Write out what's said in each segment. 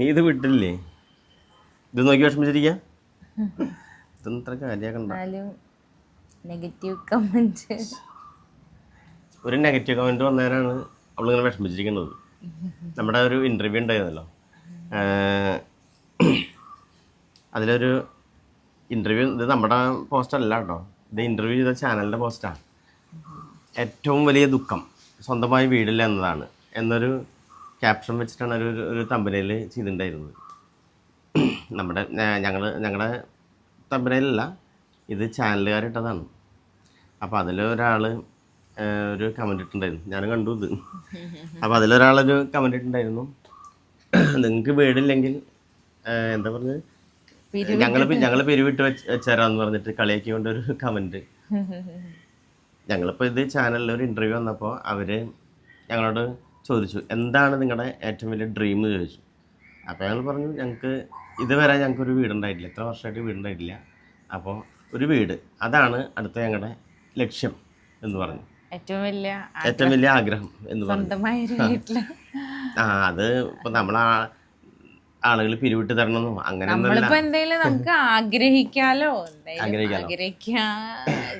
നീ ഇത് വിട്ടില്ലേ? ഇത് നോക്കി വിഷമിച്ചിരിക്കുക. ഇതൊന്നും ഇത്ര കാര്യമാക്കണ്ട. നെഗറ്റീവ് കമന്റ്, ഒരു നെഗറ്റീവ് കമൻറ്റ് വന്നേരാണ് അവളിങ്ങനെ വിഷമിച്ചിരിക്കുന്നത്. നമ്മുടെ ഒരു ഇൻ്റർവ്യൂ ഉണ്ടായിരുന്നല്ലോ, അതിലൊരു ഇൻ്റർവ്യൂ, ഇത് നമ്മുടെ പോസ്റ്റല്ല കേട്ടോ, ഇത് ഇൻ്റർവ്യൂ ചെയ്ത ചാനലിൻ്റെ പോസ്റ്റാണ്. ഏറ്റവും വലിയ ദുഃഖം സ്വന്തമായി വീടില്ല എന്നതാണ് എന്നൊരു ക്യാപ്ഷൻ വെച്ചിട്ടാണ് ഒരു തമ്പനയിൽ ചെയ്തിട്ടുണ്ടായിരുന്നത്. ഞങ്ങളുടെ തമ്പനയിലല്ല, ഇത് ചാനലുകാരിട്ടതാണ്. അപ്പോൾ അതിലൊരാൾ ഒരു കമൻ്റ് ഇട്ടുണ്ടായിരുന്നു, ഞാൻ കണ്ടു ഇത്. അപ്പോൾ അതിലൊരാളൊരു കമൻ്റ് ഇട്ടുണ്ടായിരുന്നു, നിങ്ങൾക്ക് വീടില്ലെങ്കിൽ എന്താ പറഞ്ഞത്, ഞങ്ങൾ പിരിവിട്ട് വെച്ചേരാന്ന് പറഞ്ഞിട്ട് കളിയാക്കി കൊണ്ടൊരു കമൻറ്റ്. ഞങ്ങളിപ്പോൾ ഇത് ചാനലിൽ ഒരു ഇൻ്റർവ്യൂ വന്നപ്പോൾ അവർ ഞങ്ങളോട് ചോദിച്ചു, എന്താണ് നിങ്ങളുടെ ഏറ്റവും വലിയ ഡ്രീം എന്ന് ചോദിച്ചു. അപ്പോൾ ഞങ്ങൾ പറഞ്ഞു, ഞങ്ങൾക്ക് ഇതുവരെ ഞങ്ങൾക്കൊരു വീടുണ്ടായിട്ടില്ല, എത്ര വർഷമായിട്ട് വീടുണ്ടായിട്ടില്ല. അപ്പോൾ ഒരു വീട്, അതാണ് അടുത്ത ഞങ്ങളുടെ ലക്ഷ്യം എന്ന് പറഞ്ഞു. ഏറ്റവും വലിയ ആഗ്രഹം എന്ന് പറഞ്ഞു. അത് ഇപ്പം ആളുകൾ പിരിവിട്ട് തരണമെന്നോ അങ്ങനെ നമുക്ക് ആഗ്രഹിക്കാലോ,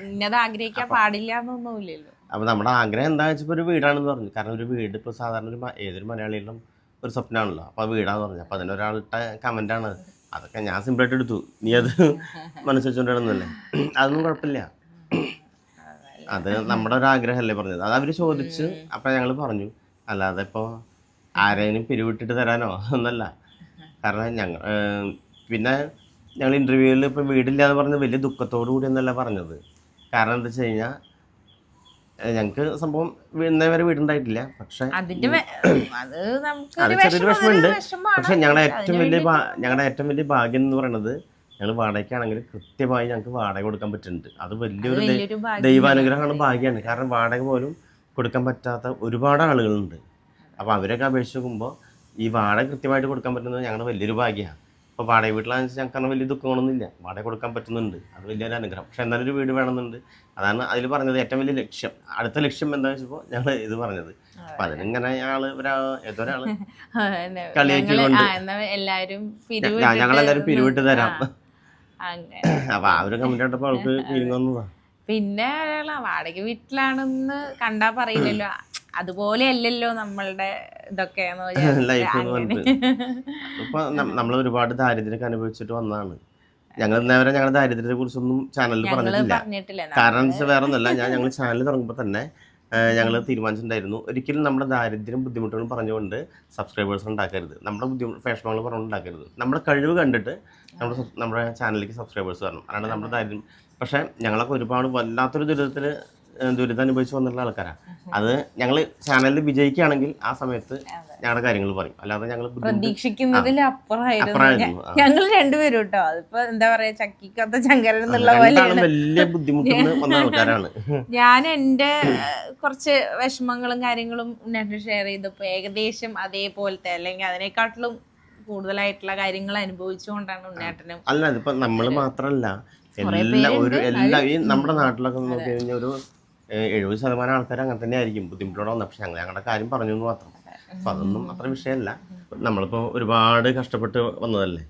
ഇന്നത് ആഗ്രഹിക്കാൻ പാടില്ല എന്നൊന്നുമില്ലല്ലോ. അപ്പോൾ നമ്മുടെ ആഗ്രഹം എന്താ വെച്ചപ്പോൾ ഒരു വീടാണെന്ന് പറഞ്ഞു. കാരണം ഒരു വീട് ഇപ്പോൾ സാധാരണ ഏതൊരു മലയാളികളും ഒരു സ്വപ്നമാണല്ലോ. അപ്പോൾ വീടാന്ന് പറഞ്ഞു. അപ്പോൾ അതിനൊരാളുടെ കമൻ്റാണ്. അതൊക്കെ ഞാൻ സിമ്പിളായിട്ട് എടുത്തു, നീ അത് മനസ്സിലാച്ചോണ്ടിരുന്നല്ലേ, അതൊന്നും കുഴപ്പമില്ല. അത് നമ്മുടെ ഒരു ആഗ്രഹമല്ലേ പറഞ്ഞത്, അത് അവർ ചോദിച്ച്. അപ്പം ഞങ്ങൾ പറഞ്ഞു, അല്ലാതെ ഇപ്പോൾ ആരെയും പിരിവിട്ടിട്ട് തരാനോ എന്നല്ല. കാരണം പിന്നെ ഞങ്ങൾ ഇൻ്റർവ്യൂവിൽ ഇപ്പോൾ വീടില്ലാതെ പറഞ്ഞ് വലിയ ദുഃഖത്തോടു കൂടി എന്നല്ല പറഞ്ഞത്. കാരണം എന്താ വെച്ച് കഴിഞ്ഞാൽ ഞങ്ങൾക്ക് സംഭവം ഇന്നേ വരെ വീടുണ്ടായിട്ടില്ല. പക്ഷെ അത് ചെറിയൊരു വിഷമമുണ്ട്. പക്ഷെ ഞങ്ങളുടെ ഏറ്റവും വലിയ ഭാഗ്യം എന്ന് പറയുന്നത്, ഞങ്ങൾ വാടകയ്ക്കാണെങ്കിൽ കൃത്യമായി ഞങ്ങൾക്ക് വാടക കൊടുക്കാൻ പറ്റുന്നുണ്ട്. അത് വലിയൊരു ദൈവാനുഗ്രഹമാണ്, ഭാഗ്യമാണ്. കാരണം വാടക പോലും കൊടുക്കാൻ പറ്റാത്ത ഒരുപാട് ആളുകളുണ്ട്. അപ്പോൾ അവരൊക്കെ അപേക്ഷിച്ച് നോക്കുമ്പോൾ ഈ വാടക കൃത്യമായിട്ട് കൊടുക്കാൻ പറ്റുന്നത് ഞങ്ങളുടെ വലിയൊരു ഭാഗ്യമാണ്. ഇപ്പോൾ വാടക വീട്ടിലാണെന്ന് വെച്ചാൽ ഞങ്ങൾക്ക് വലിയ ദുഃഖങ്ങളൊന്നുമില്ല, വാടക കൊടുക്കാൻ പറ്റുന്നുണ്ട്, അത് വലിയൊരു അനുഗ്രഹം. പക്ഷെ എന്നാലും ഒരു വീട് വേണമെന്നുണ്ട്. അതാണ് അതിൽ പറഞ്ഞത് ഏറ്റവും വലിയ ലക്ഷ്യം. അടുത്ത ലക്ഷ്യം എന്താണെന്ന് വെച്ചപ്പോൾ ഞങ്ങൾ ഇത് പറഞ്ഞത്. അപ്പം അതിനിങ്ങനെ ഏതൊരാള് കളിയാക്കിക്കൊണ്ട് ഞങ്ങളെല്ലാവരും പിരിവിട്ട് തരാം. അപ്പൊ ആ ഒരു കമന്റ് കണ്ടപ്പോൾ അവൾക്ക് ഫീലിംഗ് വന്നതാ. പിന്നെ വാടക വീട്ടിലാണെന്ന് കണ്ടാ പറയില്ലല്ലോ, അതുപോലെ അല്ലല്ലോ നമ്മളുടെ ഇതൊക്കെ ലൈഫ് എന്ന് പറഞ്ഞിട്ട്. ഇപ്പൊ നമ്മൾ ഒരുപാട് ദാരിദ്ര്യമൊക്കെ അനുഭവിച്ചിട്ട് വന്നതാണ്. ഞങ്ങൾ ഇന്നേവരെ ഞങ്ങളുടെ ദാരിദ്ര്യത്തെ കുറിച്ചൊന്നും ചാനലിൽ പറഞ്ഞിട്ടില്ല. കാരണം വേറെ ഒന്നല്ല, ഞങ്ങൾ ചാനൽ തുടങ്ങുമ്പോൾ തന്നെ ഞങ്ങൾ തീരുമാനിച്ചിട്ടുണ്ടായിരുന്നു, ഒരിക്കലും നമ്മുടെ ദാരിദ്ര്യം ബുദ്ധിമുട്ടുകളും പറഞ്ഞുകൊണ്ട് സബ്സ്ക്രൈബേഴ്സ് ഉണ്ടാക്കരുത്, നമ്മുടെ വിഷമങ്ങൾ പറഞ്ഞുകൊണ്ട് ഉണ്ടാക്കരുത്. നമ്മുടെ കഴിവ് കണ്ടിട്ട് നമ്മുടെ ചാനലിലേക്ക് സബ്സ്ക്രൈബേഴ്സ് വരണം, അല്ലാണ്ട് നമ്മുടെ ദാരിദ്ര്യം. പക്ഷേ ഞങ്ങളൊക്കെ ഒരുപാട് വല്ലാത്തൊരു ദുരിതം അനുഭവിച്ച് വന്നിട്ടുള്ള ആൾക്കാരാണ്. അത് ഞങ്ങൾ ചാനലിൽ വിജയിക്കുകയാണെങ്കിൽ ആ സമയത്ത് ഞങ്ങളുടെ കാര്യങ്ങൾ പറയും, അല്ലാതെ ഞങ്ങൾ പ്രതീക്ഷിക്കുന്നതിലും അപ്പുറമായിരുന്നു ഞങ്ങൾ രണ്ടുപേരും കേട്ടോ. അതിപ്പോ എന്താ പറയാ, ചക്കിക്കത്ത ചങ്കരൻ എന്നുള്ള പോലെ വലിയ ബുദ്ധിമുട്ട് വന്ന ആൾക്കാരാണ്. ഞാൻ എൻ്റെ കുറച്ച് വിഷമങ്ങളും കാര്യങ്ങളും ഉണ്ണേട്ടന് ഷെയർ ചെയ്തപ്പോൾ ഏകദേശം അതേപോലത്തെ അല്ലെങ്കിൽ അതിനെക്കാട്ടിലും കൂടുതലായിട്ടുള്ള കാര്യങ്ങൾ അനുഭവിച്ചുകൊണ്ടാണ് ഉണ്ണേട്ടനും. അല്ല, ഇതിപ്പോ നമ്മൾ മാത്രല്ല, ഈ നമ്മുടെ നാട്ടിലൊക്കെ നോക്കി കഴിഞ്ഞാൽ ഒരു 70% ആൾക്കാർ അങ്ങനെ തന്നെ ആയിരിക്കും ബുദ്ധിമുട്ടോടെ വന്നത്. പക്ഷെ ഞങ്ങളുടെ കാര്യം പറഞ്ഞു എന്ന് മാത്രം. അപ്പൊ അതൊന്നും അത്ര വിഷയമല്ല. നമ്മളിപ്പോ ഒരുപാട് കഷ്ടപ്പെട്ട് വന്നതല്ലേ.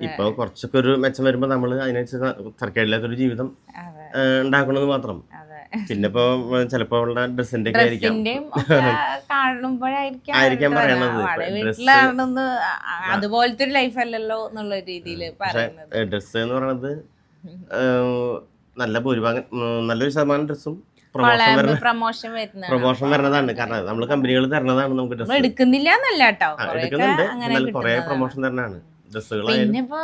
ഇപ്പൊ കുറച്ചൊക്കെ ഒരു മെച്ചം വരുമ്പോ നമ്മൾ അതിനനുസരിച്ച് സർക്കാരില്ലാത്തൊരു ജീവിതം ഉണ്ടാക്കണമെന്ന് മാത്രം. പിന്നെ ഇപ്പൊ ചിലപ്പോ അവളുടെ ഡ്രസ്സിന്റെ ഒക്കെ ആയിരിക്കാം പറയണത്. അതുപോലത്തെ ഒരു ലൈഫ് അല്ലല്ലോ എന്നുള്ള രീതിയിൽ ഡ്രസ്സ് എന്ന് പറയുന്നത് നല്ലൊരു ശതമാനം ഡ്രസ്സും പ്രൊമോഷൻ വരുന്നതാണ്. കാരണം നമ്മള് കമ്പനികൾ തരണതാണ് നമുക്ക് ഡ്രസ്സ്. എടുക്കുന്നില്ല എന്നല്ല കേട്ടോ, എടുക്കുന്നുണ്ട്, കുറെ പ്രൊമോഷൻ തരണതാണ് ഡ്രസ്സുകൾ. പിന്നെ ഇപ്പൊ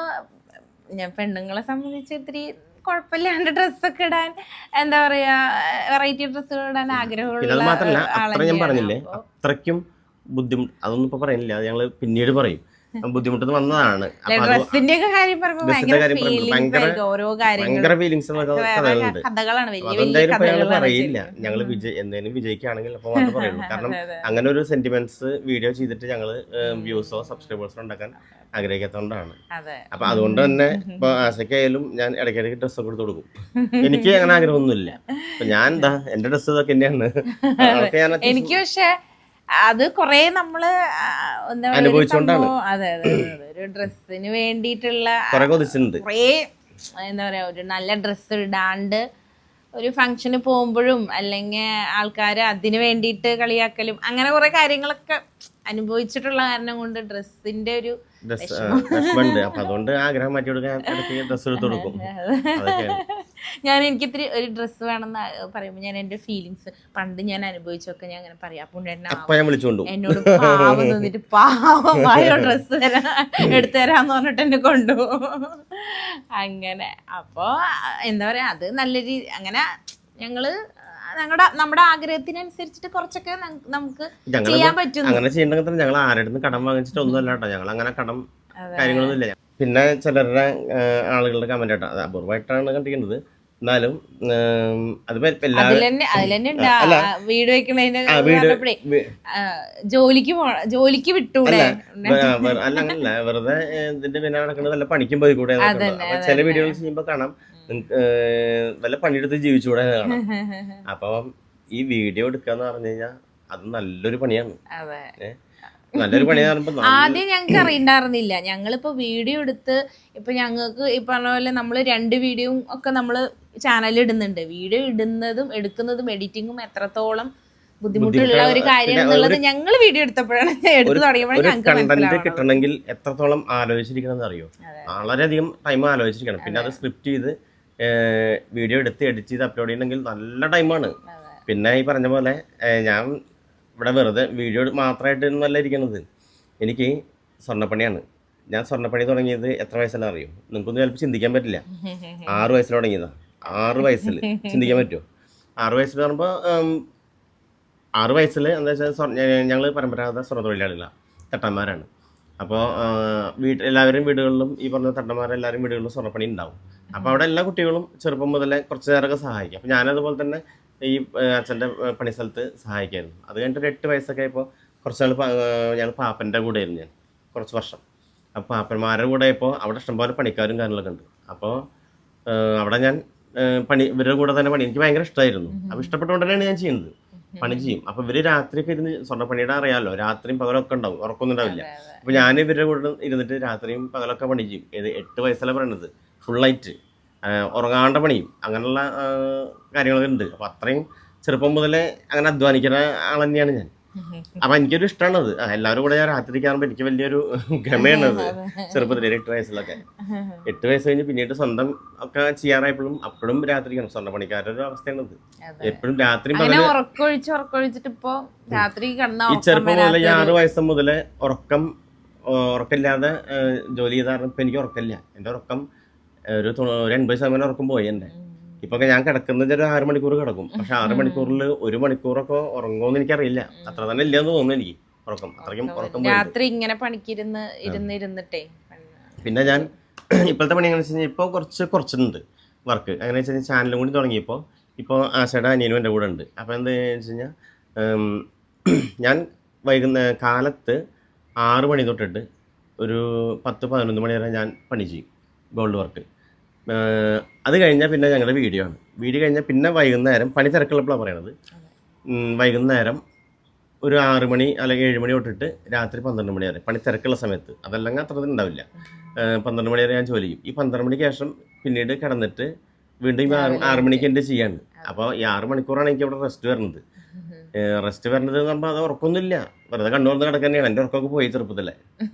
ഞാൻ പെണ്ണുങ്ങളെ സംബന്ധിച്ച് ഇത്തിരി കുഴപ്പമില്ലാണ്ട് ഡ്രസ്സൊക്കെ ഇടാൻ, എന്താ പറയാ, വെറൈറ്റി ഡ്രസ്സുകൾ ഇടാൻ ആഗ്രഹമുള്ള. അത് മാത്രല്ല, അത്ര ഞാൻ പറഞ്ഞില്ലേ, അത്രയ്ക്കും ബുദ്ധിമുട്ട് അതൊന്നും ഇപ്പൊ പറയുന്നില്ല, അത് ഞങ്ങള് പിന്നീട് പറയും. ബുദ്ധിമുട്ട് വന്നതാണ്. ഭയങ്കര ഫീലിങ്സ് അതെന്തായാലും പറയില്ല. ഞങ്ങൾ എന്തെങ്കിലും വിജയിക്കുകയാണെങ്കിൽ അപ്പോൾ മാത്രമേ പറയുള്ളൂ. കാരണം അങ്ങനെ ഒരു സെന്റിമെന്റ്സ് വീഡിയോ ചെയ്തിട്ട് ഞങ്ങൾ വ്യൂസോ സബ്സ്ക്രൈബേഴ്സോ ഉണ്ടാക്കാൻ ആഗ്രഹിക്കാത്തതുകൊണ്ടാണ്. അപ്പൊ അതുകൊണ്ട് തന്നെ ഇപ്പൊ ആശയ്ക്കായാലും ഞാൻ ഇടയ്ക്കിടയ്ക്ക് ഡ്രസ്സ് കൊടുത്തു കൊടുക്കും. എനിക്ക് അങ്ങനെ ആഗ്രഹമൊന്നുമില്ല. അപ്പൊ ഞാൻ എന്താ എന്റെ ഡ്രസ്സ് ഇതൊക്കെ തന്നെയാണ്. എനിക്ക് പക്ഷെ അത് കൊറേ നമ്മള് എന്താ പറയാ അതെ അതെ ഒരു ഡ്രസ്സിന് വേണ്ടിയിട്ടുള്ള കൊറേ എന്താ പറയാ ഒരു നല്ല ഡ്രസ്സ് ഇടാണ്ട് ഒരു ഫംഗ്ഷന് പോകുമ്പോഴും അല്ലെങ്കിൽ ആൾക്കാർ അതിന് വേണ്ടിയിട്ട് കളിയാക്കലും അങ്ങനെ കുറെ കാര്യങ്ങളൊക്കെ അനുഭവിച്ചിട്ടുള്ള കാരണം കൊണ്ട് ഡ്രസ്സിന്റെ ഒരു വിഷമമുണ്ട്. അപ്പൊ അതുകൊണ്ട് ആഗ്രഹം മാറ്റി കൊടുക്കാൻ ഡ്രസ്സ് എടുത്ത് കൊടുക്കും. ഞാൻ എനിക്കിത്തിരി ഒരു ഡ്രസ്സ് വേണമെന്ന് പറയുമ്പോൾ ഞാൻ എന്റെ ഫീലിങ്സ് പണ്ട് ഞാൻ അനുഭവിച്ചൊക്കെ ഞാൻ അങ്ങനെ പറയാം. എന്നോട് പാവം തോന്നിട്ട് പാവമായ ഡ്രസ്സ് എടുത്തു തരാന്ന് പറഞ്ഞിട്ട് എന്നെ കൊണ്ടുപോകും അങ്ങനെ. അപ്പൊ എന്താ പറയാ അത് നല്ല രീതി അങ്ങനെ ഞങ്ങള് നമ്മുടെ ആഗ്രഹത്തിനനുസരിച്ചിട്ട് കുറച്ചൊക്കെ നമുക്ക് ചെയ്യാൻ പറ്റും. അങ്ങനെ ചെയ്യണമെങ്കിൽ ഞങ്ങൾ ആരുടെ കടം വാങ്ങിച്ചിട്ട് ഒന്നും അല്ല കേട്ടോ. ഞങ്ങൾ അങ്ങനെ കടം കാര്യങ്ങളൊന്നും ഇല്ല. പിന്നെ ചിലരുടെ ആളുകളുടെ കമന്റ് ആട്ടോ, അത് അപൂർവമായിട്ടാണ് കണ്ടിരിക്കുന്നത്. എന്നാലും അത് വീട് വെക്കണേ ജോലിക്ക് വിട്ടൂടെ അല്ല അങ്ങനല്ല, വെറുതെ ഇതിന്റെ പിന്നെ നടക്കുന്നത് വല്ല പണിക്കും പോയി കൂടെ. ചില വീഡിയോകൾ ചെയ്യുമ്പോ കാണാം വല്ല പണിയെടുത്ത് ജീവിച്ചുകൂടെ കാണാം. അപ്പൊ ഈ വീഡിയോ എടുക്കാന്ന് പറഞ്ഞു കഴിഞ്ഞാൽ അത് നല്ലൊരു പണിയാണ്. നല്ലൊരു പണിയാകുമ്പോ ആദ്യം ഞങ്ങൾക്ക് അറിയണ്ടായിരുന്നില്ല. ഞങ്ങളിപ്പോ വീഡിയോ എടുത്ത് ഇപ്പൊ ഞങ്ങൾക്ക് ഈ പറഞ്ഞ പോലെ നമ്മള് 2 വീഡിയോയും ഒക്കെ നമ്മള് ചാനലിൽ ഇടുന്നുണ്ട്. വീഡിയോ ഇടുന്നതും എടുക്കുന്നതും എഡിറ്റിങ്ങും എത്രത്തോളം ബുദ്ധിമുട്ടുള്ള ഒരു കാര്യം എന്നുള്ളത് ഞങ്ങൾ വീഡിയോ എടുത്തപ്പോഴാണ് എടുത്തു തുടങ്ങിയപ്പോഴാണ് കണ്ടന്റ് കിട്ടണമെങ്കിൽ എത്രത്തോളം ആലോചിച്ചിരിക്കണം അറിയോ. വളരെയധികം ടൈം ആലോചിച്ചിരിക്കണം. പിന്നെ അത് സ്ക്രിപ്റ്റ് ചെയ്ത് വീഡിയോ എടുത്ത് എഡിറ്റ് ചെയ്ത് അപ്ലോഡ് ചെയ്യണമെങ്കിൽ നല്ല ടൈമാണ്. പിന്നെ ഈ പറഞ്ഞ പോലെ ഞാൻ ഇവിടെ വെറുതെ വീഡിയോ മാത്രമായിട്ട് നല്ല ഇരിക്കുന്നത്. എനിക്ക് സ്വർണ്ണപ്പണിയാണ്. ഞാൻ സ്വർണ്ണപ്പണി തുടങ്ങിയത് എത്ര വയസ്സിലാണ് അറിയോ? നിങ്ങൾക്കൊന്നും ചിലപ്പോൾ ചിന്തിക്കാൻ പറ്റില്ല. 6 വയസ്സിൽ തുടങ്ങിയതാണ്. 6 വയസ്സിൽ ചിന്തിക്കാൻ പറ്റുമോ? 6 വയസ്സിൽ പറയുമ്പോൾ 6 വയസ്സിൽ എന്താ വെച്ചാൽ ഞങ്ങൾ പരമ്പരാഗത സ്വർണ്ണ തൊഴിലാളികളാണ്, തട്ടന്മാരാണ്. അപ്പോൾ എല്ലാവരും വീടുകളിലും ഈ പറഞ്ഞ തട്ടന്മാരെല്ലാവരും വീടുകളിലും സ്വർണ്ണപ്പണി ഉണ്ടാവും. അപ്പോൾ അവിടെ എല്ലാ കുട്ടികളും ചെറുപ്പം മുതലേ കുറച്ച് നേരമൊക്കെ സഹായിക്കും. അപ്പോൾ ഞാനതുപോലെ തന്നെ ഈ അച്ഛൻ്റെ പണി സ്ഥലത്ത് സഹായിക്കായിരുന്നു. അത് കഴിഞ്ഞിട്ട് ഒരു 8 വയസ്സൊക്കെ ആയപ്പോൾ കുറച്ച് നാൾ ഞങ്ങൾ പാപ്പൻ്റെ കൂടെ ആയിരുന്നു ഞാൻ കുറച്ച് വർഷം. അപ്പോൾ പാപ്പന്മാരുടെ കൂടെ ആയപ്പോൾ അവിടെ ഇഷ്ടംപോലെ പണിക്കാരും കാര്യങ്ങളൊക്കെ ഉണ്ട്. അപ്പോൾ അവിടെ ഞാൻ ഇവരുടെ കൂടെ തന്നെ പണി എനിക്ക് ഭയങ്കര ഇഷ്ടമായിരുന്നു. അപ്പോൾ ഇഷ്ടപ്പെട്ടുകൊണ്ട് തന്നെയാണ് ഞാൻ ചെയ്യുന്നത്, പണി ചെയ്യും. അപ്പോൾ ഇവർ രാത്രിയൊക്കെ ഇരുന്ന് സ്വർണ്ണപ്പണിയുടെ അറിയാമല്ലോ, രാത്രിയും പകലൊക്കെ ഉണ്ടാവും, ഉറക്കൊന്നും ഉണ്ടാവില്ല. അപ്പോൾ ഞാൻ ഇവരുടെ കൂടെ ഇരുന്നിട്ട് രാത്രിയും പകലൊക്കെ പണി ചെയ്യും. 8 വയസ്സല്ല പറയണത്, ഫുള്ളായിട്ട് ഉറങ്ങാണ്ട പണിയും അങ്ങനെയുള്ള കാര്യങ്ങളൊക്കെ ഉണ്ട്. അപ്പോൾ അത്രയും ചെറുപ്പം മുതലേ അങ്ങനെ അധ്വാനിക്കുന്ന ആൾ തന്നെയാണ് ഞാൻ. അപ്പം എനിക്കൊരു ഇഷ്ടമാണത്. എല്ലാവരും കൂടെ ഞാൻ രാത്രി കയറുമ്പോൾ എനിക്ക് വലിയൊരു ഗമയാണത്. ചെറുപ്പത്തിൽ 8 വയസ്സിലൊക്കെ 8 വയസ്സ് കഴിഞ്ഞ് പിന്നീട് സ്വന്തം ഒക്കെ ചെയ്യാറായപ്പോഴും അപ്പോഴും രാത്രിക്കാണ് സ്വർണ്ണ പണിക്കാരുടെ ഒരു അവസ്ഥയാണത്. എപ്പോഴും രാത്രി ഈ ചെറുപ്പം മുതലേ 6 വയസ്സ് മുതലേ ഉറക്കമില്ലാതെ ജോലി ചെയ്ത കാരണം ഇപ്പം എനിക്ക് ഉറക്കമില്ല. എൻ്റെ ഉറക്കം ഒരു 80% ഉറക്കം പോയി. എൻ്റെ ഇപ്പൊക്കെ ഞാൻ കിടക്കുന്നത് ഒരു 6 മണിക്കൂർ കിടക്കും. പക്ഷെ 6 മണിക്കൂറിൽ 1 മണിക്കൂറൊക്കെ ഉറങ്ങുമെന്ന് എനിക്കറിയില്ല. അത്ര തന്നെ ഇല്ലെന്ന് തോന്നുന്നു എനിക്ക് ഉറക്കം. അത്രയ്ക്കും ഉറക്കം ഇരുന്നിട്ടേ. പിന്നെ ഞാൻ ഇപ്പോഴത്തെ പണി എങ്ങനെ വെച്ച് കഴിഞ്ഞാൽ ഇപ്പോൾ കുറച്ചുണ്ട് വർക്ക്. അങ്ങനെ വെച്ച് കഴിഞ്ഞാൽ ചാനലും കൂടി തുടങ്ങിയപ്പോൾ ഇപ്പോൾ ആശയുടെ അനിയനും എൻ്റെ കൂടെ ഉണ്ട്. അപ്പോൾ എന്താണെന്ന് വെച്ച് കഴിഞ്ഞാൽ ഞാൻ കാലത്ത് 6 മണി തൊട്ടിട്ട് ഒരു 10-11 മണി വരെ ഞാൻ പണി ചെയ്യും, ഗോൾഡ് വർക്ക്. അത് കഴിഞ്ഞാൽ പിന്നെ ഞങ്ങളുടെ വീഡിയോ ആണ്. വീഡിയോ കഴിഞ്ഞാൽ പിന്നെ വൈകുന്നേരം പണി തിരക്കുള്ളപ്പോഴാണ് പറയണത്. വൈകുന്നേരം ഒരു 6 മണി അല്ലെങ്കിൽ 7 മണി തൊട്ടിട്ട് രാത്രി 12 മണി വരെ പണി തിരക്കുള്ള സമയത്ത്. അതല്ലെങ്കിൽ അത്ര ഉണ്ടാവില്ല. 12 മണി വരെ ഞാൻ ജോലി ചെയ്യും. ഈ 12 മണിക്ക് ശേഷം പിന്നീട് കിടന്നിട്ട് വീണ്ടും 6 മണിക്ക് എൻ്റെ ചെയ്യാണ്. അപ്പോൾ ഈ 6 മണിക്കൂറാണ് എനിക്ക് അവിടെ റെസ്റ്റ് വരുന്നത്. റെസ്റ്റ് വരുന്നത് എന്ന് പറയുമ്പോൾ അത് ഉറക്കമൊന്നുമില്ല, വെറുതെ കണ്ടുവന്ന് കിടക്കുക തന്നെയാണ്. എൻ്റെ ഉറക്കമൊക്കെ പോയി ചെറുപ്പത്തില്ലേ.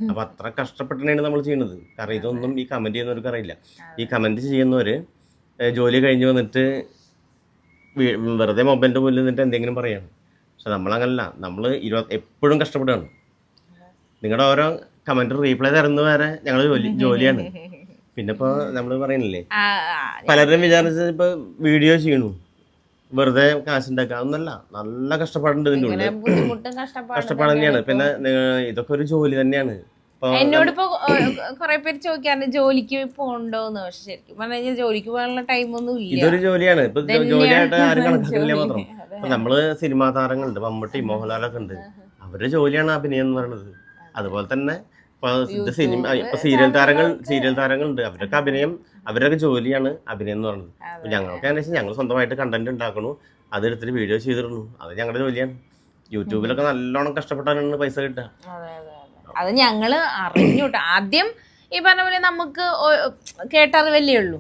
അപ്പോൾ അത്ര കഷ്ടപ്പെട്ടാണ് നമ്മൾ ചെയ്യുന്നത്. കാരണം ഇതൊന്നും ഈ കമൻറ്റ് ചെയ്യുന്നവർക്ക് അറിയില്ല. ഈ കമൻറ്റ് ചെയ്യുന്നവർ ജോലി കഴിഞ്ഞ് വന്നിട്ട് വെറുതെ മൊബൈലിൻ്റെ മുന്നിൽ നിന്നിട്ട് എന്തെങ്കിലും പറയാണ്. പക്ഷെ നമ്മളങ്ങനല്ല, നമ്മൾ എപ്പോഴും കഷ്ടപ്പെടുകയാണ്. നിങ്ങളുടെ ഓരോ കമൻറ്റ് റീപ്ലൈ തരുന്ന വരെ ഞങ്ങൾ ജോലിയാണ്. പിന്നെ ഇപ്പോൾ നമ്മൾ പറയുന്നില്ലേ, പലരും വിചാരിച്ചത് ഇപ്പോൾ വീഡിയോ ചെയ്യണു വെറുതെ കാശുണ്ടാക്കുക ഒന്നല്ല, നല്ല കഷ്ടപ്പാടുണ്ട് ഇതിൻ്റെ ഉള്ളിൽ. കഷ്ടപ്പാട് തന്നെയാണ്. പിന്നെ ഇതൊക്കെ ഒരു ജോലി തന്നെയാണ്. എന്നോട് ഇപ്പൊ കൊറേ പേര് ചോദിക്കാറുണ്ട് ജോലിക്ക് പോകണ്ടോന്ന്. പക്ഷെ ശരിക്കും പറഞ്ഞു കഴിഞ്ഞാൽ ജോലിക്ക് പോകാനുള്ള ടൈമൊന്നും ഇല്ല. ഇതൊരു ജോലിയാണ്. ഇപ്പൊ ജോലിയായിട്ട് ആരും കണക്കാക്കില്ല മാത്രം. ഇപ്പൊ നമ്മള് സിനിമാ താരങ്ങളുണ്ട്, മമ്മൂട്ടി മോഹൻലാലൊക്കെ ഉണ്ട്, അവരുടെ ജോലിയാണ് അഭിനയം എന്ന് പറയുന്നത്. അതുപോലെ തന്നെ ഇപ്പൊ സീരിയൽ താരങ്ങളുണ്ട്, അവരൊക്കെ അവരൊക്കെ ജോലിയാണ് അഭിനയം എന്ന് പറയുന്നത്. അപ്പൊ ഞങ്ങൾക്ക് എന്താ വെച്ചാൽ ഞങ്ങൾ സ്വന്തമായിട്ട് കണ്ടന്റ് ഉണ്ടാക്കണു, അതെടുത്തിട്ട് വീഡിയോ ചെയ്തിരുന്നു, അത് ഞങ്ങളുടെ ജോലിയാണ്. യൂട്യൂബിലൊക്കെ നല്ലോണം കഷ്ടപ്പെട്ടാണ് പൈസ കിട്ടുക. അത് ഞങ്ങള് അറിഞ്ഞൂട്ടോ. ആദ്യം ഈ പറഞ്ഞ പോലെ നമുക്ക് കേട്ടറിവല്ലേ ഉള്ളൂ,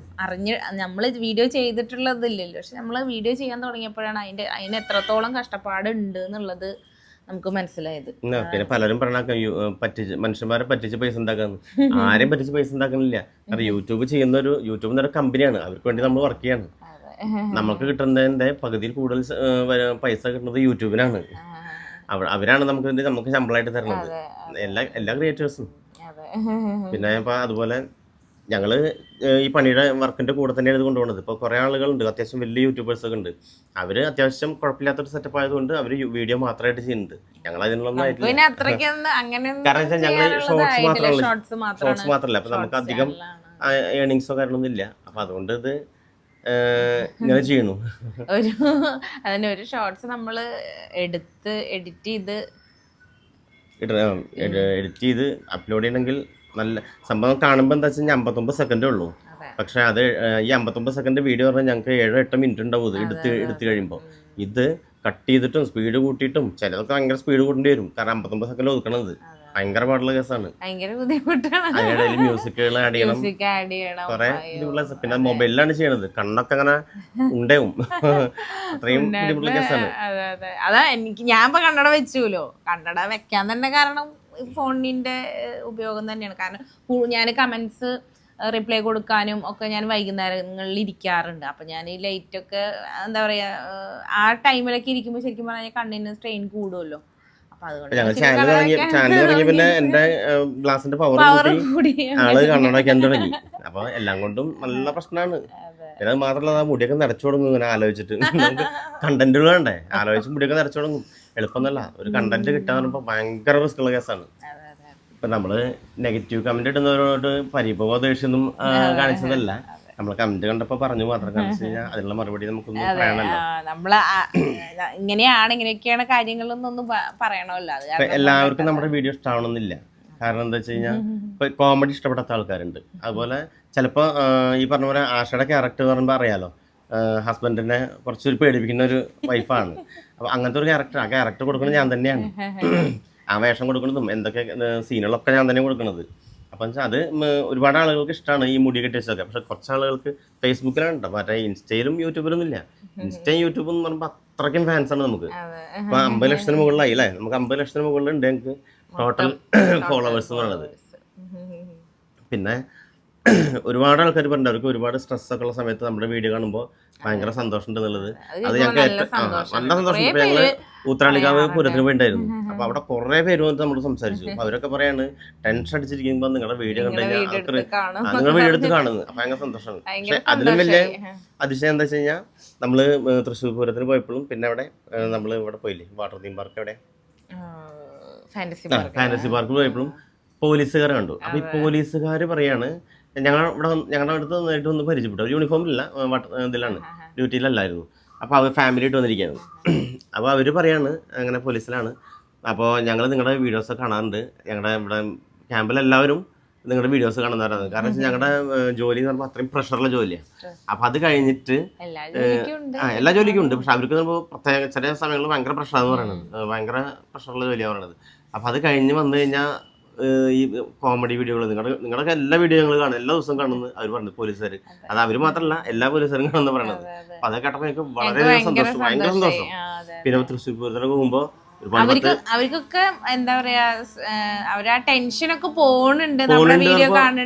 നമ്മള് വീഡിയോ ചെയ്തിട്ടുള്ളതില്ലല്ലോ. പക്ഷെ നമ്മള് വീഡിയോ ചെയ്യാൻ തുടങ്ങിയപ്പോഴാണ് അതിന് എത്രത്തോളം കഷ്ടപ്പാട് ഉണ്ട് എന്നുള്ളത് നമുക്ക് മനസ്സിലായത്. പിന്നെ പലരും പറഞ്ഞ മനുഷ്യന്മാരെ പറ്റിച്ച് പൈസ ഉണ്ടാക്കാന്ന്. ആരെയും പറ്റിച്ച് പൈസ ഉണ്ടാക്കുന്നില്ല. കാരണം യൂട്യൂബ് എന്നൊരു കമ്പനിയാണ്, അവർക്ക് വേണ്ടി നമ്മൾ വർക്ക് ചെയ്യാണ്. നമുക്ക് കിട്ടുന്നതിന്റെ പകുതിയിൽ കൂടുതൽ പൈസ കിട്ടുന്നത് യൂട്യൂബിനാണ്. അവരാണ് നമുക്ക് ശമ്പളമായിട്ട് തരുന്നത്, എല്ലാ ക്രിയേറ്റേഴ്സും. പിന്നെ ഇപ്പൊ അതുപോലെ ഞങ്ങള് ഈ പണിയുടെ വർക്കിന്റെ കൂടെ തന്നെയാണ് ഇത് കൊണ്ടുപോകുന്നത്. ഇപ്പൊ കുറെ ആളുകളുണ്ട്, അത്യാവശ്യം വലിയ യൂട്യൂബേഴ്സ് ഒക്കെ ഉണ്ട്. അവര് അത്യാവശ്യം കുഴപ്പമില്ലാത്തൊരു സെറ്റപ്പ് ആയതുകൊണ്ട് അവര് വീഡിയോ മാത്രമായിട്ട് ചെയ്യുന്നുണ്ട്. ഞങ്ങൾ അതിനുള്ളൊന്നും ആയിട്ടില്ല. കാരണം ഞങ്ങള് ഷോർട്സ് മാത്രമല്ല, അപ്പൊ നമുക്ക് അധികം ഏണിങ്സോ കാര്യങ്ങളൊന്നും ഇല്ല. അപ്പൊ അതുകൊണ്ട് ഇത് ഇങ്ങനെ ചെയ്യണു. ഒരു ഷോർട്സ് നമ്മള് എഡിറ്റ് ചെയ്ത് അപ്ലോഡ് ചെയ്യണമെങ്കിൽ നല്ല സംഭവം കാണുമ്പോൾ എന്താ വെച്ചാൽ 59 സെക്കൻഡേ ഉള്ളൂ. പക്ഷെ അത് ഈ 59 സെക്കൻഡ് വീഡിയോ പറഞ്ഞാൽ ഞങ്ങൾക്ക് 7-8 മിനിറ്റ് ഉണ്ടാവും എടുത്ത് കഴിയുമ്പോൾ. ഇത് കട്ട് ചെയ്തിട്ടും സ്പീഡ് കൂട്ടിയിട്ടും ചിലതൊക്കെ ഭയങ്കര സ്പീഡ് കൂട്ടേണ്ടി വരും. കാരണം 59 സെക്കൻഡ് ഒതുക്കണത് ഭയങ്കര പാടുള്ള കേസാണ്. അതിനിടയിൽ മ്യൂസിക്കുകൾ ആഡ് ചെയ്യണം, കുറെ. പിന്നെ മൊബൈലിലാണ് ചെയ്യണത്, കണ്ണൊക്കെ അങ്ങനെ ഉണ്ടാവും. അത്രയും ബുദ്ധിമുട്ടുള്ള കേസാണ്. അതാ ഞാൻ ഇപ്പൊ കണ്ണട വെച്ചുല്ലോ. കണ്ണട വെക്കാൻ തന്നെ കാരണം ഫോണിന്റെ ഉപയോഗം തന്നെയാണ്. കാരണം ഞാൻ കമന്റ്സ് റിപ്ലൈ കൊടുക്കാനും ഒക്കെ ഞാൻ വൈകുന്നേരങ്ങളിൽ ഇരിക്കാറുണ്ട്. അപ്പൊ ഞാൻ ഈ ലൈറ്റ് ഒക്കെ എന്താ പറയാ, ആ ടൈമിലൊക്കെ ഇരിക്കുമ്പോൾ ശരിക്കും പറഞ്ഞാൽ കണ്ണിന് സ്ട്രെയിൻ കൂടുമല്ലോ. ചാനൽ തുടങ്ങി പിന്നെ എന്റെ ഗ്ലാസിന്റെ പവർ കൂടി ആള് കണ്ണട വയ്ക്കാൻ തുടങ്ങി. അപ്പൊ എല്ലാം കൊണ്ടും നല്ല പ്രശ്നമാണ്. പിന്നെ അത് മാത്രമല്ല, ആ മുടിയൊക്കെ നിറച്ചു തുടങ്ങും. ഇങ്ങനെ ആലോചിച്ചിട്ട് നമുക്ക് കണ്ടന്റുകൾ വേണ്ടേ, ആലോചിച്ച് മുടിയൊക്കെ നിറച്ചു തുടങ്ങും. എളുപ്പമൊന്നുമല്ല. ഒരു കണ്ടന്റ് കിട്ടാന്ന് പറയുമ്പോൾ ഭയങ്കര റിസ്ക് ഉള്ള കേസാണ്. ഇപ്പൊ നമ്മള് നെഗറ്റീവ് കമന്റ് ഇടുന്നവരോട് പരിഭവ ദേഷ്യമൊന്നും കാണിച്ചതല്ല. നമ്മള് കമന്റ് കണ്ടപ്പോ പറഞ്ഞു മാത്രം. കാണിച്ചു കഴിഞ്ഞാൽ അതിനുള്ള മറുപടി നമുക്കൊന്നും പറയണല്ലോ. നമ്മള് ഇങ്ങനെയൊക്കെയാണ് കാര്യങ്ങളൊന്നും പറയണമല്ലോ. എല്ലാവർക്കും നമ്മുടെ വീഡിയോ ഇഷ്ടമാവണമെന്നില്ല. കാരണം എന്താ വെച്ച് കഴിഞ്ഞാൽ ഇപ്പൊ കോമഡി ഇഷ്ടപ്പെടാത്ത ആൾക്കാരുണ്ട്. അതുപോലെ ചിലപ്പോ ഈ പറഞ്ഞ പോലെ ആഷയുടെ ക്യാരക്ടർ പറയുമ്പോൾ അറിയാലോ, ഹസ്ബൻഡിനെ കുറച്ചൊരു പേടിപ്പിക്കുന്ന ഒരു വൈഫാണ്. അപ്പൊ അങ്ങനത്തെ ഒരു ക്യാരക്ടർ, ആ ക്യാരക്ടർ കൊടുക്കുന്നത് ഞാൻ തന്നെയാണ്. ആ വേഷം കൊടുക്കുന്നതും എന്തൊക്കെ സീനുകളൊക്കെ ഞാൻ തന്നെ കൊടുക്കുന്നത്. അപ്പം വെച്ചാൽ അത് ഒരുപാട് ആളുകൾക്ക് ഇഷ്ടമാണ് ഈ മുടി കെട്ടി വെച്ചതൊക്കെ. പക്ഷെ കുറച്ച് ആളുകൾക്ക് ഫേസ്ബുക്കിലാണ് കേട്ടോ, മറ്റേ ഇൻസ്റ്റയിലും യൂട്യൂബിലൊന്നും ഇല്ല. ഇൻസ്റ്റയും യൂട്യൂബും എന്ന് പറയുമ്പോൾ അത്രയ്ക്കും ഫാൻസാണ് നമുക്ക്. ഇപ്പൊ 50 ലക്ഷത്തിന് മുകളിലായി അല്ലേ, നമുക്ക് 50 ലക്ഷത്തിന് മുകളിലുണ്ട് ഞങ്ങൾക്ക് ടോട്ടൽ ഫോളോവേഴ്സ് എന്ന് പറയുന്നത്. പിന്നെ ഒരുപാട് ആൾക്കാർ പറഞ്ഞിട്ട് അവർക്ക് ഒരുപാട് സ്ട്രെസ് ഒക്കെ ഉള്ള സമയത്ത് നമ്മുടെ വീഡിയോ കാണുമ്പോൾ ഭയങ്കര സന്തോഷം ഉണ്ട് എന്നുള്ളത്. അത് ഞങ്ങൾക്ക് നല്ല സന്തോഷം. ഇപ്പൊ ഞങ്ങള് ഊത്രാളിക്കാവ് പൂരത്തിന് പോയിണ്ടായിരുന്നു. അപ്പൊ അവിടെ കുറെ പേര് വന്നിട്ട് നമ്മൾ സംസാരിച്ചു. അപ്പൊ അവരൊക്കെ പറയാണ് ടെൻഷൻ അടിച്ചിരിക്കുമ്പോ നിങ്ങളുടെ വീഡിയോ കണ്ടു കഴിഞ്ഞാൽ നിങ്ങളുടെ വീഡിയോ എടുത്ത് കാണുന്നത് ഭയങ്കര സന്തോഷമാണ്. പക്ഷെ അതിലും വലിയ അതിശയം എന്താ വെച്ച് കഴിഞ്ഞാൽ നമ്മള് തൃശ്ശൂർ പൂരത്തിന് പോയപ്പോഴും പിന്നെ അവിടെ നമ്മള് ഇവിടെ പോയില്ലേ, വാട്ടർ തീം പാർക്ക്, എവിടെ ഫാന്റസി പാർക്ക് പോയപ്പോഴും പോലീസുകാർ കണ്ടു. അപ്പൊ ഈ പോലീസുകാർ പറയാണ്, ഞങ്ങളുടെ അടുത്ത് നേരിട്ട് ഒന്ന് പരിചയപ്പെട്ടു. ഒരു യൂണിഫോമിലല്ല, ഇതിലാണ്, ഡ്യൂട്ടിയിലല്ലായിരുന്നു. അപ്പോൾ അവർ ഫാമിലി ആയിട്ട് വന്നിരിക്കുകയാണ്. അപ്പോൾ അവർ പറയാണ് അങ്ങനെ പോലീസിലാണ്. അപ്പോൾ ഞങ്ങൾ നിങ്ങളുടെ വീഡിയോസ് കാണാറുണ്ട്, ഞങ്ങളുടെ ഇവിടെ ക്യാമ്പിലെല്ലാവരും നിങ്ങളുടെ വീഡിയോസ് കാണുന്നവരാണ്. കാരണം വെച്ചാൽ ഞങ്ങളുടെ ജോലി എന്ന് പറയുമ്പോൾ അത്രയും പ്രഷറുള്ള ജോലിയാണ്. അപ്പം അത് കഴിഞ്ഞിട്ട് എല്ലാ ജോലിക്കും ഉണ്ട്. പക്ഷെ അവർക്ക് പ്രത്യേക ചില സമയങ്ങളിൽ ഭയങ്കര പ്രഷറാന്ന് പറയുന്നത്, ഭയങ്കര പ്രഷറുള്ള ജോലിയാണ് പറയുന്നത്. അപ്പം അത് കഴിഞ്ഞ് വന്നു കഴിഞ്ഞാൽ ഈ കോമഡി വീഡിയോകൾ നിങ്ങളുടെ എല്ലാ വീഡിയോ ഞങ്ങൾ കാണും, എല്ലാ ദിവസവും കാണുന്നു അവർ പറഞ്ഞു പോലീസുകാർ. അത് അവർ മാത്രമല്ല, എല്ലാ പോലീസുകാരും കാണുന്ന പറയണത്. അപ്പൊ അതൊക്കെ കേട്ടപ്പോൾ എനിക്ക് വളരെ സന്തോഷം, ഭയങ്കര സന്തോഷം. പിന്നെ തൃശ്ശൂർ പൂരത്തിനൊക്കെ പോകുമ്പോൾ അവർക്കൊക്കെ എന്താ പറയാ, അവരാ ടെൻഷനൊക്കെ പോകുന്നുണ്ട് വീഡിയോ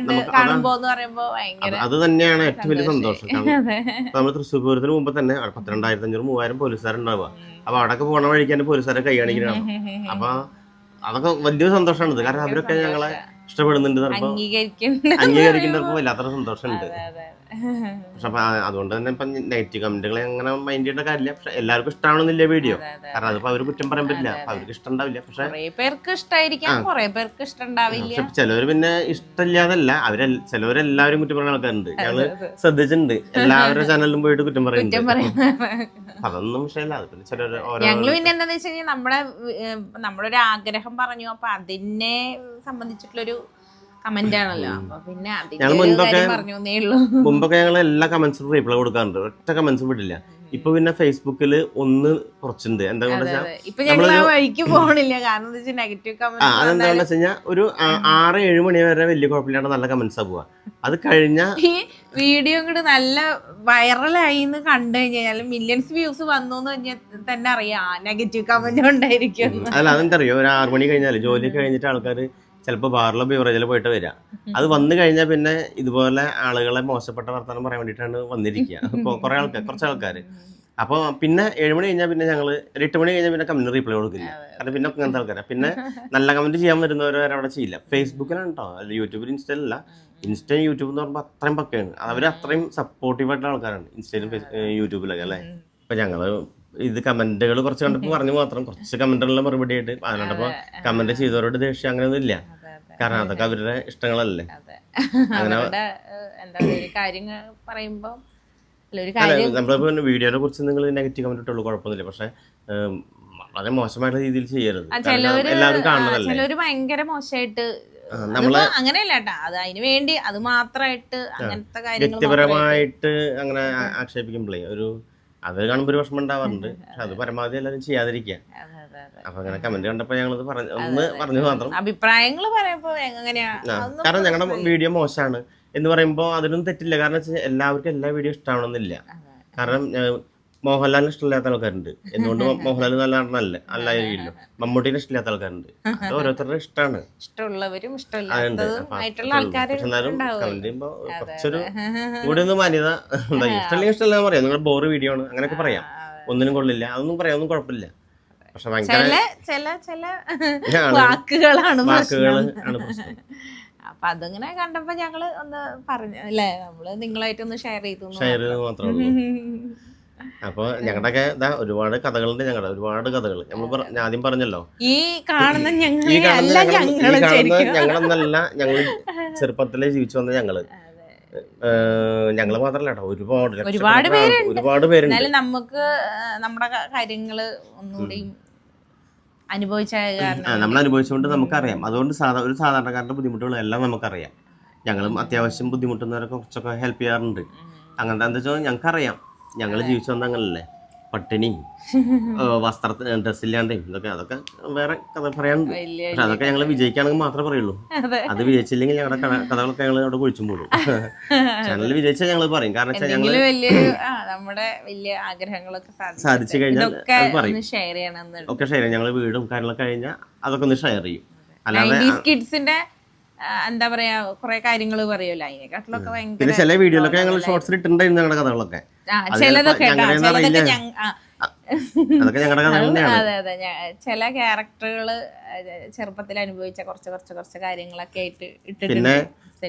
കാണുമ്പോ എന്ന് പറയുമ്പോ ഭയങ്കര. അത് തന്നെയാണ് ഏറ്റവും വലിയ സന്തോഷം. നമ്മൾ തൃശ്ശൂർ പൂരത്തിന് മുമ്പ് തന്നെ 12,500-3,000 പോലീസുകാരുണ്ടാവുക. അപ്പൊ അവിടെയൊക്കെ പോണ വഴിക്ക് പോലീസുകാരെ കൈ കാണിക്കണം. അപ്പൊ അതൊക്കെ വലിയൊരു സന്തോഷമാണ്. കാരണം അവരൊക്കെ ഞങ്ങളെ ഇഷ്ടപ്പെടുന്നുണ്ട്, അംഗീകരിക്കുന്നവർക്ക് വല്ലാത്തൊരു സന്തോഷമുണ്ട്. പക്ഷെ അപ്പൊ അതുകൊണ്ട് തന്നെ ഇപ്പൊ നെഗറ്റീവ് കമന്റുകളെ അങ്ങനെ മൈൻഡ് ചെയ്യേണ്ട കാര്യമില്ല. പക്ഷെ എല്ലാവർക്കും ഇഷ്ടമാണെന്നില്ല വീഡിയോ, കാരണം അതിപ്പോ അവര് കുറ്റം പറയാൻ പറ്റില്ല. അപ്പൊ അവർക്ക് ഇഷ്ടമുണ്ടാവില്ല. പക്ഷെ ചിലവര് പിന്നെ ഇഷ്ടമില്ലാതല്ല, ചിലവരെല്ലാവരും കുറ്റം പറയുന്ന ആൾക്കാരുണ്ട്. ഞങ്ങള് ശ്രദ്ധിച്ചിട്ടുണ്ട്, എല്ലാവരുടെ ചാനലിലും പോയിട്ട് കുറ്റം പറയുന്നുണ്ട്. അതൊന്നും വിഷയമല്ല. അത് പിന്നെ ചിലര് ഞങ്ങള് പിന്നെ എന്താന്ന് വെച്ച് കഴിഞ്ഞാൽ നമ്മളൊരു ആഗ്രഹം പറഞ്ഞു, അപ്പൊ അതിനെ സംബന്ധിച്ചിട്ടുള്ളൊരു കമന്റ് ആണല്ലോ. അപ്പൊ പിന്നെ മുമ്പൊക്കെ ഞങ്ങൾ എല്ലാ കമന്റ്സും റീപ്ലൈ കൊടുക്കാറുണ്ട്, ഒറ്റ കമന്റ്സും വിടില്ല. ഇപ്പൊ പിന്നെ ഫേസ്ബുക്കിൽ ഒന്ന് കുറച്ചുണ്ട്. എന്താ വെച്ചാൽ ഇപ്പൊ ഞങ്ങൾ ആ വഴിക്ക് പോകണില്ല. കാരണം എന്താ വെച്ചാൽ നെഗറ്റീവ് കമന്റ് അതെന്താണെന്ന് വെച്ച് കഴിഞ്ഞാൽ ഒരു 6-7 മണി വരെ വലിയ കുഴപ്പമില്ലാണ്ട് നല്ല കമന്റ്സാ പോവാ. അത് കഴിഞ്ഞ ഈ വീഡിയോ ഇങ്ങോട്ട് നല്ല വൈറലായി എന്ന് കണ്ടു കഴിഞ്ഞാൽ മില്യൺസ് വ്യൂസ് വന്നു തന്നെ അറിയാം നെഗറ്റീവ് കമന്റ് ഉണ്ടായിരിക്കും. അല്ല അതെന്തറിയോ, ഒരു 6 മണി കഴിഞ്ഞാല് ജോലി കഴിഞ്ഞിട്ട് ആൾക്കാർ ചിലപ്പോൾ ബാറിലോ ബിവറേജിലോ പോയിട്ട് വരിക. അത് വന്നു കഴിഞ്ഞാൽ പിന്നെ ഇതുപോലെ ആളുകളെ മോശപ്പെട്ട വർത്തമാനം പറയാൻ വേണ്ടിയിട്ടാണ് വന്നിരിക്കുക കുറച്ച് ആൾക്കാർ. അപ്പോൾ പിന്നെ 7 മണി കഴിഞ്ഞാൽ പിന്നെ ഞങ്ങൾ 8 മണി കഴിഞ്ഞാൽ പിന്നെ കമന്റ് റീപ്ലൈ കൊടുക്കില്ല. കാരണം പിന്നെ അങ്ങനത്തെ ആൾക്കാരാണ്. പിന്നെ നല്ല കമന്റ് ചെയ്യാൻ വരുന്നവരെ അവിടെ ചെയ്യില്ല. ഫേസ്ബുക്കിലാണ് കേട്ടോ, അല്ല യൂട്യൂബിൽ ഇൻസ്റ്റയിലല്ല. ഇൻസ്റ്റയും യൂട്യൂബ് എന്ന് പറയുമ്പോൾ അത്രയും പക്കയാണ്. അവർ അത്രയും സപ്പോർട്ടീവായിട്ടുള്ള ആൾക്കാരാണ് ഇൻസ്റ്റയിലും യൂട്യൂബിലൊക്കെ അല്ലേ. ഇപ്പം ഞങ്ങൾ ഇത് കമന്റുകൾ കുറച്ച് കണ്ടപ്പോൾ പറഞ്ഞു മാത്രം, കുറച്ച് കമന്റുകളുടെ മറുപടി ആയിട്ട് അതിനോടൊപ്പം കമന്റ് ചെയ്തവരോട് ദേഷ്യം അങ്ങനെയൊന്നും ഇല്ല. കാരണം അതൊക്കെ അവരുടെ ഇഷ്ടങ്ങളല്ലേ. അങ്ങനെ നമ്മളിപ്പോ വീഡിയോനെ കുറിച്ച് നിങ്ങൾ നെഗറ്റീവ് കമന്റ് ഇട്ടുള്ളൂ, കുഴപ്പമൊന്നുമില്ല. പക്ഷെ വളരെ മോശമായിട്ടുള്ള രീതിയിൽ ചെയ്യരുത്. എല്ലാവരും കാണുന്നതല്ലേ. ചിലര് ഭയങ്കര മോശമായിട്ട് അങ്ങനെയല്ല കേട്ടാ, അത് അതിന് വേണ്ടി അത് മാത്രമായിട്ട് അങ്ങനത്തെ കാര്യങ്ങൾ വ്യക്തിപരമായിട്ട് അങ്ങനെ ആക്ഷേപിക്കുമ്പോഴേ അത് കാണുമ്പോൾ ഒരു വിഷമം ഉണ്ടാവാറുണ്ട്. പക്ഷെ അത് പരമാവധി എല്ലാവരും ചെയ്യാതിരിക്കുക. അപ്പൊ അങ്ങനെ കമന്റ് കണ്ടപ്പോ ഞങ്ങളത് പറഞ്ഞു മാത്രം. അഭിപ്രായങ്ങൾ പറയുമ്പോ എങ്ങനെയാ, കാരണം ഞങ്ങളുടെ വീഡിയോ മോശമാണ് എന്ന് പറയുമ്പോൾ അതിനൊന്നും തെറ്റില്ല. കാരണം വെച്ചാൽ എല്ലാവർക്കും എല്ലാ വീഡിയോ ഇഷ്ടമാവണമെന്നില്ല. കാരണം മോഹൻലാലിന് ഇഷ്ടമില്ലാത്ത ആൾക്കാരുണ്ട്. എന്തുകൊണ്ട് മോഹൻലാൽ നല്ല നടനല്ലേ, അല്ലായിരിക്കില്ലോ. മമ്മൂട്ടിനെ ഇഷ്ടമില്ലാത്ത ആൾക്കാരുണ്ട്. അത് ഓരോരുത്തരുടെ ഇഷ്ടമാണ്. ഇഷ്ടമുള്ളവരും എന്നാലും കമന്റ് ചെയ്യുമ്പോ കുറച്ചൊരു കൂടെ ഒന്ന് മാന്യത എന്താ, ഇഷ്ടമല്ലെങ്കിൽ ഇഷ്ടമല്ല പറയാം. നിങ്ങളുടെ ബോറ് വീഡിയോ ആണ് അങ്ങനെയൊക്കെ പറയാം. ഒന്നിനും കൊള്ളില്ല അതൊന്നും പറയാം, ഒന്നും കുഴപ്പമില്ല. പക്ഷെ വാക്കുകളാണ് പ്രശ്നം. അപ്പൊ അതങ്ങനെ കണ്ടപ്പോ ഞങ്ങള് ഒന്ന് പറഞ്ഞു അല്ലേ, നമ്മള് നിങ്ങളായിട്ടൊന്ന് ഷെയർ ചെയ്തു മാത്രമേ ഉള്ളൂ. അപ്പൊ ഞങ്ങളുടെയൊക്കെ ഒരുപാട് കഥകളുണ്ട്. ഒരുപാട് കഥകൾ നമ്മൾ ആദ്യം പറഞ്ഞല്ലോ. ഈ കാണുന്ന ഞങ്ങളെന്നല്ല, ഞങ്ങൾ ചെറുപ്പത്തിലെ ജീവിച്ചു വന്ന ഞങ്ങള് മാത്രല്ല കേട്ടോ, ഒരുപാട് പേരുണ്ട്. നമുക്ക് നമ്മുടെ കാര്യങ്ങള് ഒന്നുകൂടി നമ്മൾ അനുഭവിച്ചുകൊണ്ട് നമുക്കറിയാം. അതുകൊണ്ട് ഒരു സാധാരണക്കാരന്റെ ബുദ്ധിമുട്ടുകൾ എല്ലാം നമുക്കറിയാം. ഞങ്ങളും അത്യാവശ്യം ബുദ്ധിമുട്ടുന്നവരൊക്കെ കുറച്ചൊക്കെ ഹെൽപ്പ് ചെയ്യാറുണ്ട്. അങ്ങനത്തെ എന്താ വെച്ചാൽ ഞങ്ങൾക്കറിയാം, ഞങ്ങൾ ജീവിച്ചു വന്ന അങ്ങനല്ലേ. പട്ടിണിയും ഡ്രസ്സില്ലാണ്ടേയും അതൊക്കെ വേറെ കഥ പറയാനുണ്ട്. പക്ഷെ അതൊക്കെ ഞങ്ങൾ വിജയിക്കുകയാണെങ്കിൽ മാത്രമേ പറയുള്ളൂ. അത് വിജയിച്ചില്ലെങ്കിൽ ഞങ്ങളുടെ കഥകളൊക്കെ ഞങ്ങൾ അവിടെ കുഴിച്ചും പോടും. ചാനലിൽ വിജയിച്ചാൽ ഞങ്ങൾ പറയും. കാരണം വെച്ചാൽ ഞങ്ങൾ സാധിച്ചു കഴിഞ്ഞാൽ അത് പറയും. ഒക്കെ ഷെയർ ചെയ്യും. ഞങ്ങൾ വീടും കാര്യങ്ങളൊക്കെ കഴിഞ്ഞാൽ അതൊക്കെ ഒന്ന് ഷെയർ ചെയ്യും. അല്ലാതെ എന്താ പറയാ കുറെ കാര്യങ്ങൾ പറയുമല്ലോ, അതിനെക്കാട്ടിലൊക്കെ പിന്നെ ചില വീഡിയോയിലൊക്കെ ഞങ്ങൾ ഷോർട്സിൽ ഇട്ടുണ്ടായിരുന്നു ഞങ്ങളുടെ കഥകളൊക്കെ. അതൊക്കെ ഞങ്ങളുടെ കഥ തന്നെയാണ്. അതെ അതെ, ചില ക്യാരക്ടറുകള് ചെറുപ്പത്തിൽ അനുഭവിച്ച കുറച്ച് കാര്യങ്ങളൊക്കെ ആയിട്ട് ഇട്ടിട്ടുണ്ട്. പിന്നെ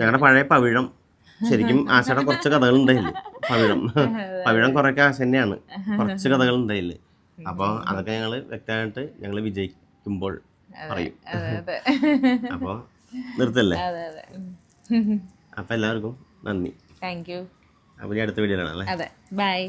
ഞങ്ങളുടെ പഴയ പവിഴം, ശരിക്കും ആശയുടെ കുറച്ച് കഥകൾ ഉണ്ടായില്ല. പവിഴം കുറെയൊക്കെ ആശ തന്നെയാണ്, കുറച്ച് കഥകൾ ഉണ്ടായില്ല. അപ്പൊ അതൊക്കെ ഞങ്ങള് വ്യക്തമായിട്ട് ഞങ്ങള് വിജയിക്കുമ്പോൾ പറയും. അപ്പൊ നിർത്തല്ലേ. അപ്പൊ എല്ലാവർക്കും നന്ദി. Thank you. അപ്പൊ അടുത്ത വീഡിയോയിലാണ് അല്ലേ. അതെ, ബൈ.